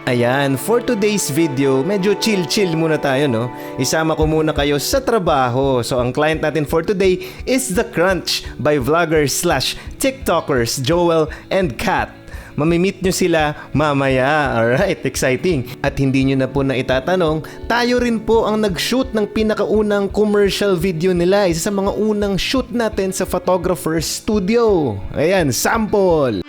Ayan, for today's video, medyo chill-chill muna tayo, no? Isama ko muna kayo sa trabaho. So, ang client natin for today is The Crunch by vloggers/tiktokers Joel and Kat. Mamimit nyo sila mamaya. Alright, exciting. At hindi nyo na po na itatanong, tayo rin po ang nag-shoot ng pinakaunang commercial video nila. Isa sa mga unang shoot natin sa photographer's studio. Ayan, sample!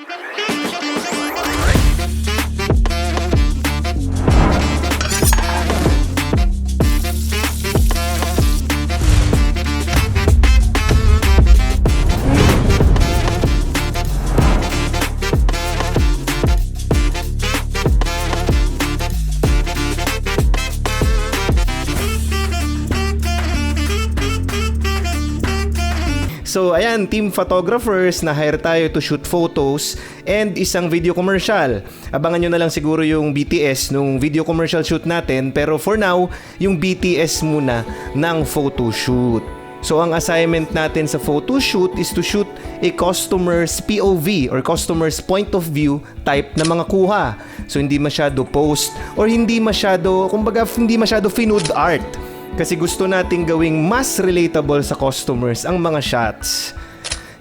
So ayan, team photographers, na-hire tayo to shoot photos and isang video commercial. Abangan nyo na lang siguro yung BTS nung video commercial shoot natin, pero for now, yung BTS muna ng photo shoot. So ang assignment natin sa photo shoot is to shoot a customer's POV or customer's point of view type na mga kuha. So hindi masyado post or hindi masyado, kumbaga hindi masyado finood art. Kasi gusto nating gawing mas relatable sa customers ang mga shots.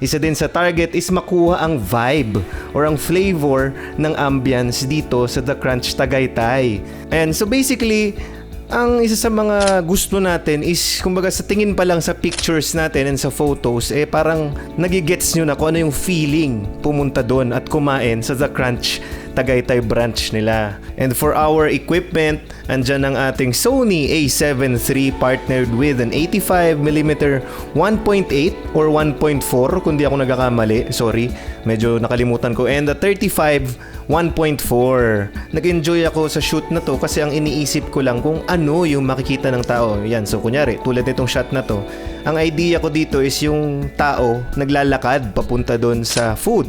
Isa din sa target is makuha ang vibe or ang flavor ng ambience dito sa The Crunch Tagaytay. And so basically, ang isa sa mga gusto natin is, kumbaga sa tingin pa lang sa pictures natin and sa photos, parang nagigets nyo na kung ano yung feeling pumunta doon at kumain sa The Crunch Tagaytay branch nila. And for our equipment, andyan ang ating Sony A7 III partnered with an 85mm 1.8 or 1.4 kung di ako nagkakamali. Sorry, medyo nakalimutan ko. And the 35 1.4. Nag-enjoy ako sa shoot na to kasi ang iniisip ko lang kung ano yung makikita ng tao. Yan, so kunyari, tulad nitong shot na to, ang idea ko dito is yung tao naglalakad papunta doon sa food.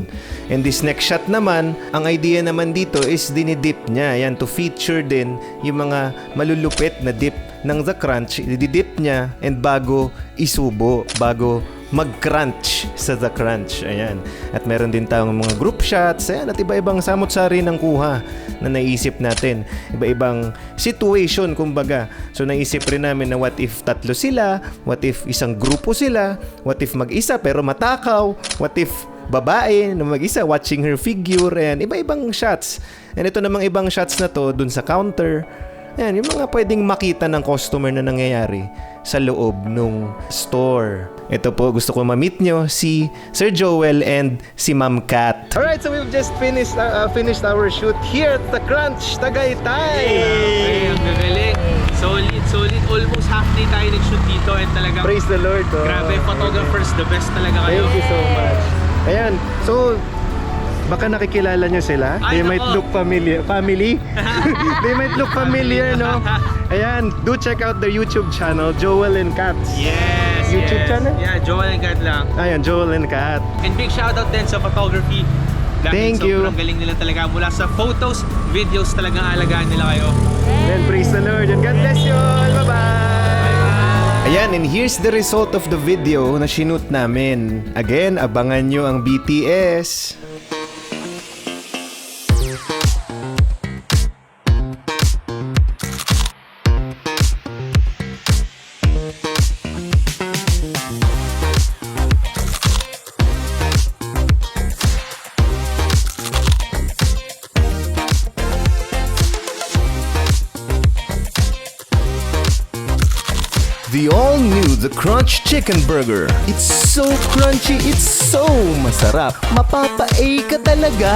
And this next shot naman, ang idea naman dito is dinidip niya. Yan, to feature din yung mga malulupit na dip ng The Crunch. Didip niya and bago isubo, bago mag-crunch sa The Crunch. Ayan. At meron din tayong mga group shots. Ayan. At iba-ibang samot-sari ng kuha na naisip natin. Iba-ibang situation, kumbaga. So, naisip rin namin na what if tatlo sila? What if isang grupo sila? What if mag-isa pero matakaw? What if babae na mag-isa watching her figure? Ayan. Iba-ibang shots. And ito namang ibang shots na to dun sa counter. Ayan. Yung mga pwedeng makita ng customer na nangyayari sa loob nung store. Ito po, gusto ko ma-meet nyo si Sir Joel and si Ma'am Kat. Alright, so we've just finished our shoot here at The Crunch Tagaytay. Hey, ang gagaling. Solid. Almost half day tayo nag-shoot dito and talagang Praise the Lord. Oh. Grabe, photographers, the best talaga kayo. Thank you so much. Ayan, so baka nakikilala nyo sila. They might look familiar. Family? They might look familiar, no? Ayan, do check out their YouTube channel, Joel and Kat. Yes, YouTube channel? Yeah, Joel and Kat lang. Ayan, Joel and Kat. And big shoutout din sa photography. Thank you. Sobrang galing nila talaga. Mula sa photos, videos, talagang alagaan nila kayo. And praise the Lord and God bless you all. Bye-bye! Ayan, and here's the result of the video na shoot namin. Again, abangan nyo ang BTS. The all-new The Crunch Chicken Burger. It's so crunchy, it's so masarap. Mapapa-A ka talaga.